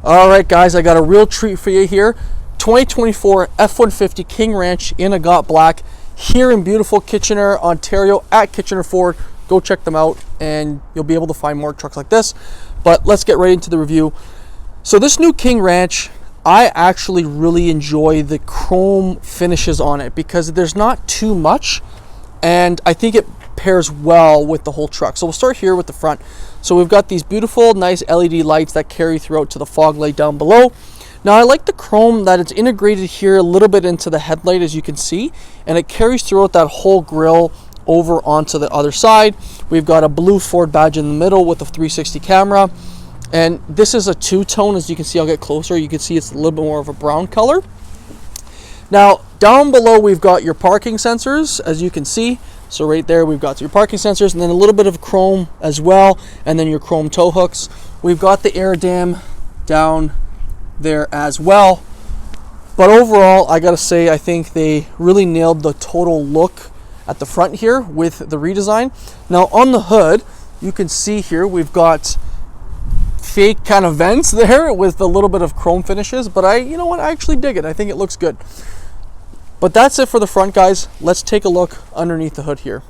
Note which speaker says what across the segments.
Speaker 1: All right, guys, I got a real treat for you here. 2024 F-150 King Ranch in a Got Black here in beautiful Kitchener, Ontario at Kitchener Ford. Go check them out and you'll be able to find more trucks like this. But let's get right into the review. So this new King Ranch, I actually really enjoy the chrome finishes on it because there's not too much, and I think it pairs well with the whole truck. So we'll start here with the front. So we've got these beautiful, nice LED lights that carry throughout to the fog light down below. Now I like the chrome that it's integrated here a little bit into the headlight, as you can see, and it carries throughout that whole grille over onto the other side. We've got a blue Ford badge in the middle with a 360 camera, and this is a two-tone. As you can see, I'll get closer, you can see it's a little bit more of a brown color. Now down below we've got your parking sensors, as you can see. So right there we've got your parking sensors, and then a little bit of chrome as well, and then your chrome tow hooks. We've got the air dam down there as well. But overall, I gotta say, I think they really nailed the total look at the front here with the redesign. Now on the hood, you can see here we've got fake kind of vents there with a little bit of chrome finishes, but you know what, I actually dig it. I think it looks good. But that's it for the front, guys. Let's take a look underneath the hood here.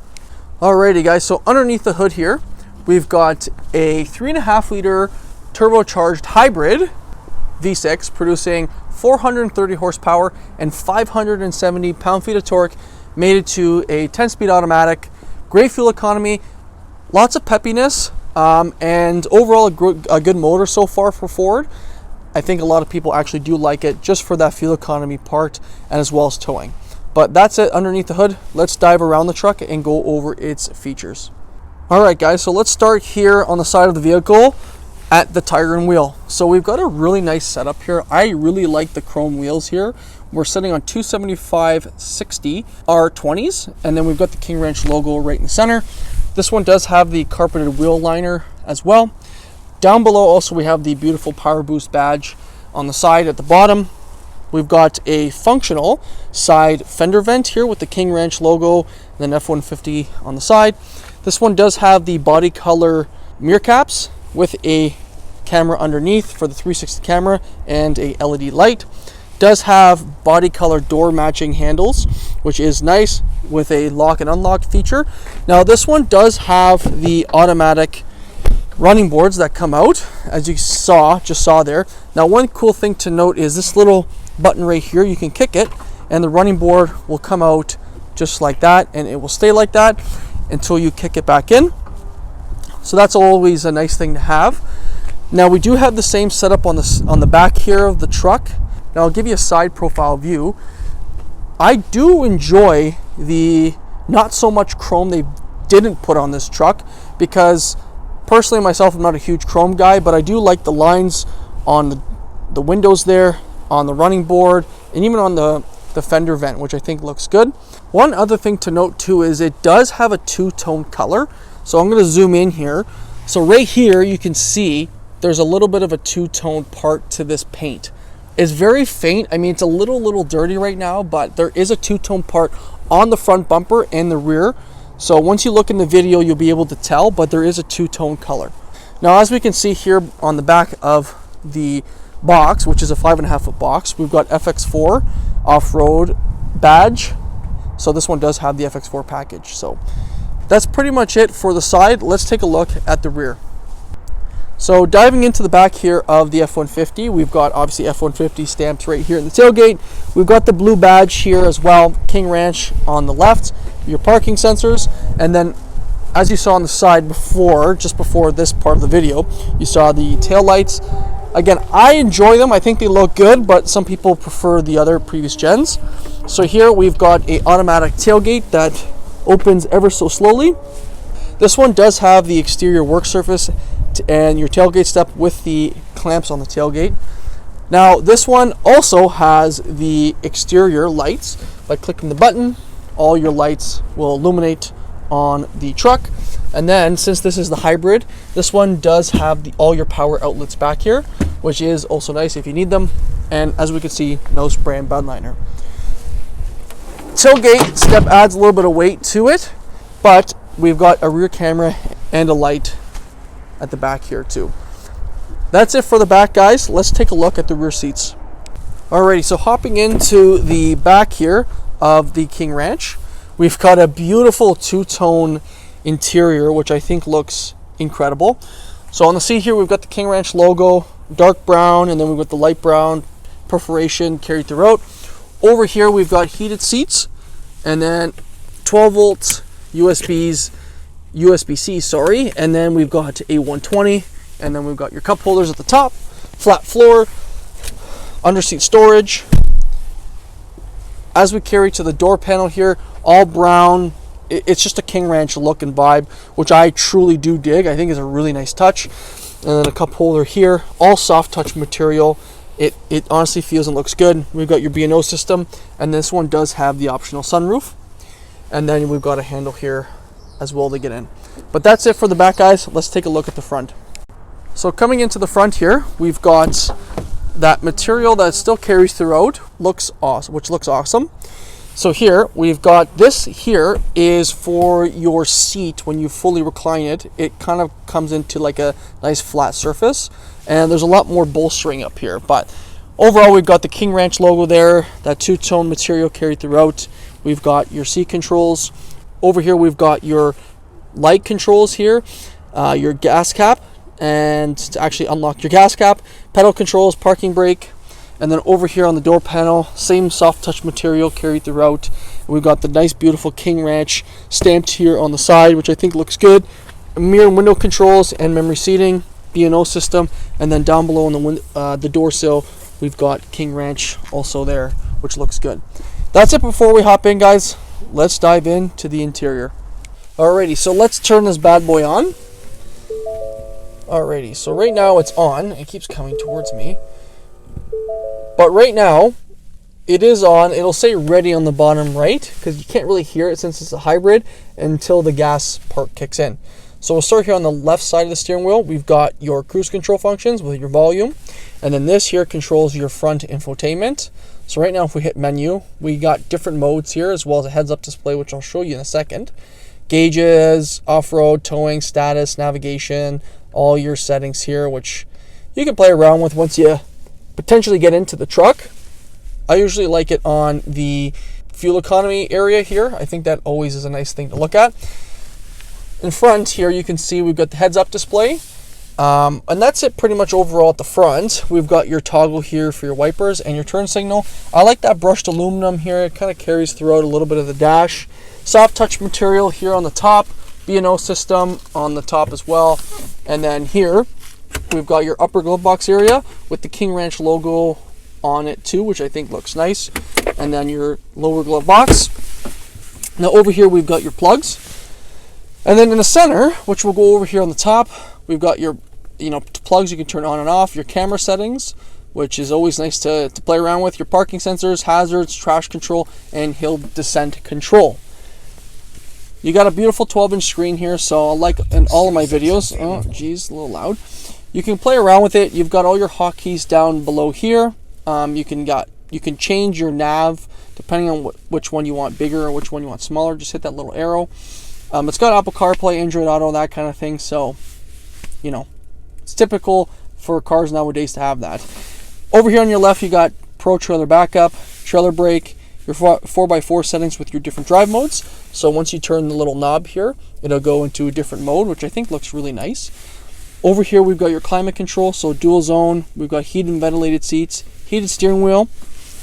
Speaker 1: Alrighty, guys, so underneath the hood here, we've got a 3.5 liter turbocharged hybrid V6 producing 430 horsepower and 570 pound-feet of torque, made it to a 10-speed automatic. Great fuel economy, lots of peppiness, and overall a good motor so far for Ford. I think a lot of people actually do like it just for that fuel economy part and as well as towing. But that's it underneath the hood. Let's dive around the truck and go over its features. All right, guys, so let's start here on the side of the vehicle at the tire and wheel. So we've got a really nice setup here. I really like the chrome wheels here. We're sitting on 275/60 R20s, and then we've got the King Ranch logo right in the center. This one does have the carpeted wheel liner as well. Down below also we have the beautiful Powerboost badge on the side at the bottom. We've got a functional side fender vent here with the King Ranch logo and then F-150 on the side. This one does have the body color mirror caps with a camera underneath for the 360 camera and a LED light. Does have body color door matching handles, which is nice, with a lock and unlock feature. Now this one does have the automatic running boards that come out, as you just saw there. Now one cool thing to note is this little button right here. You can kick it and the running board will come out just like that, and it will stay like that until you kick it back in. So that's always a nice thing to have. Now we do have the same setup on the back here of the truck. Now I'll give you a side profile view. I do enjoy the not so much chrome they didn't put on this truck, because personally myself, I'm not a huge chrome guy, but I do like the lines on the windows there, on the running board, and even on the fender vent, which I think looks good. One other thing to note too is it does have a two-tone color. So I'm going to zoom in here. So right here you can see there's a little bit of a two-tone part to this paint. It's very faint. I mean, it's a little dirty right now, but there is a two-tone part on the front bumper and the rear. So once you look in the video, you'll be able to tell, but there is a two-tone color. Now, as we can see here on the back of the box, which is a 5.5 foot box, we've got FX4 off-road badge. So this one does have the FX4 package. So that's pretty much it for the side. Let's take a look at the rear. So diving into the back here of the F-150, we've got obviously F-150 stamped right here in the tailgate. We've got the blue badge here as well, King Ranch on the left, your parking sensors, and then as you saw on the side before, just before this part of the video, you saw the tail lights. Again, I enjoy them. I think they look good, but some people prefer the other previous gens. So here we've got a automatic tailgate that opens ever so slowly. This one does have the exterior work surface and your tailgate step with the clamps on the tailgate. Now this one also has the exterior lights. By clicking the button, all your lights will illuminate on the truck. And then since this is the hybrid, this one does have all your power outlets back here, which is also nice if you need them. And as we can see, no spray and bed liner. Tailgate step adds a little bit of weight to it, but we've got a rear camera and a light at the back here too. That's it for the back, guys. Let's take a look at the rear seats. Alrighty, so hopping into the back here of the King Ranch, we've got a beautiful two-tone interior, which I think looks incredible. So on the seat here, we've got the King Ranch logo, dark brown, and then we've got the light brown perforation carried throughout. Over here, we've got heated seats, and then 12 volts USB-C, sorry, and then we've got a 120, and then we've got your cup holders at the top, flat floor, under seat storage. As we carry to the door panel here, all brown. It's just a King Ranch look and vibe, which I truly do dig. I think is a really nice touch. And then a cup holder here, all soft touch material. It honestly feels and looks good. We've got your B&O system, and this one does have the optional sunroof. And then we've got a handle here as well to get in. But that's it for the back, guys. Let's take a look at the front. So coming into the front here, we've got that material that still carries throughout, which looks awesome. So here we've got this here is for your seat. When you fully recline it, it kind of comes into like a nice flat surface, and there's a lot more bolstering up here. But overall, we've got the King Ranch logo there, that two-tone material carried throughout. We've got your seat controls. Over here, we've got your light controls here, your gas cap, and to actually unlock your gas cap, pedal controls, parking brake, and then over here on the door panel, same soft touch material carried throughout. We've got the nice, beautiful King Ranch stamped here on the side, which I think looks good. Mirror window controls and memory seating, B&O system, and then down below on the door sill, we've got King Ranch also there, which looks good. That's it before we hop in, guys. Let's dive into the interior. Alrighty, so let's turn this bad boy on. Alrighty, so right now it's on. It keeps coming towards me. But right now, it is on. It'll say ready on the bottom right, because you can't really hear it since it's a hybrid until the gas part kicks in. So we'll start here on the left side of the steering wheel. We've got your cruise control functions with your volume. And then this here controls your front infotainment. So right now, if we hit menu, we got different modes here, as well as a heads-up display, which I'll show you in a second. Gauges, off-road, towing, status, navigation, all your settings here, which you can play around with once you potentially get into the truck. I usually like it on the fuel economy area here. I think that always is a nice thing to look at. In front here, you can see we've got the heads-up display. And that's it pretty much overall at the front. We've got your toggle here for your wipers and your turn signal. I like that brushed aluminum here. It kind of carries throughout a little bit of the dash. Soft touch material here on the top. B&O system on the top as well. And then here, we've got your upper glove box area with the King Ranch logo on it too, which I think looks nice. And then your lower glove box. Now over here, we've got your plugs. And then in the center, which we'll go over here on the top, we've got your plugs you can turn on and off, your camera settings, which is always nice to play around with, your parking sensors, hazards, trash control, and hill descent control. You got a beautiful 12-inch screen here, so like in all of my videos, oh geez, a little loud. You can play around with it. You've got all your hotkeys down below here. You can change your nav depending on which one you want bigger or which one you want smaller. Just hit that little arrow. It's got Apple CarPlay, Android Auto, that kind of thing. So, it's typical for cars nowadays to have that. Over here on your left, you got Pro Trailer Backup, Trailer Brake, your 4x4 settings with your different drive modes. So once you turn the little knob here, it'll go into a different mode, which I think looks really nice. Over here, we've got your climate control, so dual zone. We've got heated and ventilated seats, heated steering wheel.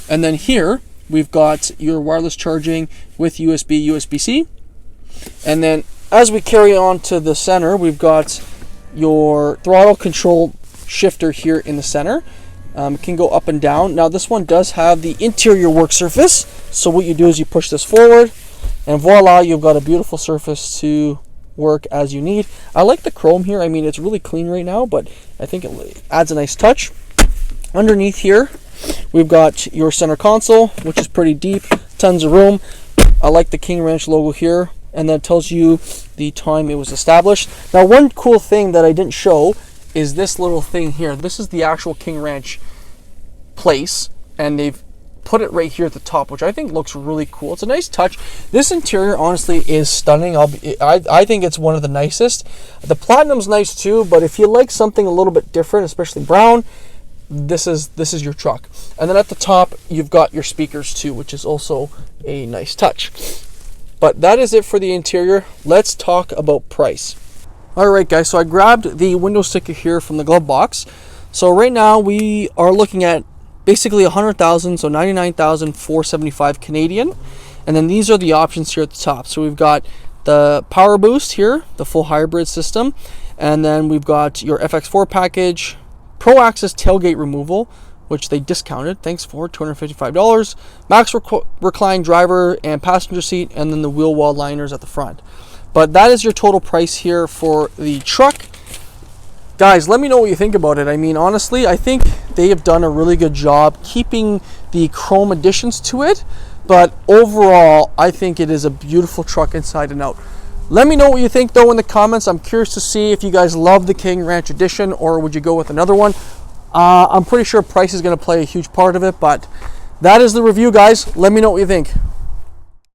Speaker 1: And then here, we've got your wireless charging with USB, USB-C. And then as we carry on to the center, we've got your throttle control shifter here in the center. It can go up and down. Now this one does have the interior work surface. So what you do is you push this forward and voila, you've got a beautiful surface to work as you need. I like the chrome here. I mean, it's really clean right now, but I think it adds a nice touch. Underneath here, we've got your center console, which is pretty deep, tons of room. I like the King Ranch logo here, and that tells you the time it was established. Now, one cool thing that I didn't show is this little thing here. This is the actual King Ranch place, and they've put it right here at the top, which I think looks really cool. It's a nice touch. This interior honestly is stunning. I think it's one of the nicest. The platinum's nice too, but if you like something a little bit different, especially brown, this is your truck. And then at the top you've got your speakers too, which is also a nice touch. But that is it for the interior. Let's talk about price. All right, guys, so I grabbed the window sticker here from the glove box. So right now we are looking at basically 100,000, so 99,475 Canadian. And then these are the options here at the top. So we've got the Powerboost here, the full hybrid system, and then we've got your FX4 package, Pro Access tailgate removal, which they discounted, thanks for $255, max recline driver and passenger seat, and then the wheel wall liners at the front. But that is your total price here for the truck. Guys, let me know what you think about it. I mean, honestly, I think they have done a really good job keeping the chrome additions to it, but overall, I think it is a beautiful truck inside and out. Let me know what you think though in the comments. I'm curious to see if you guys love the King Ranch Edition or would you go with another one. I'm pretty sure price is going to play a huge part of it, but that is the review, guys. Let me know what you think.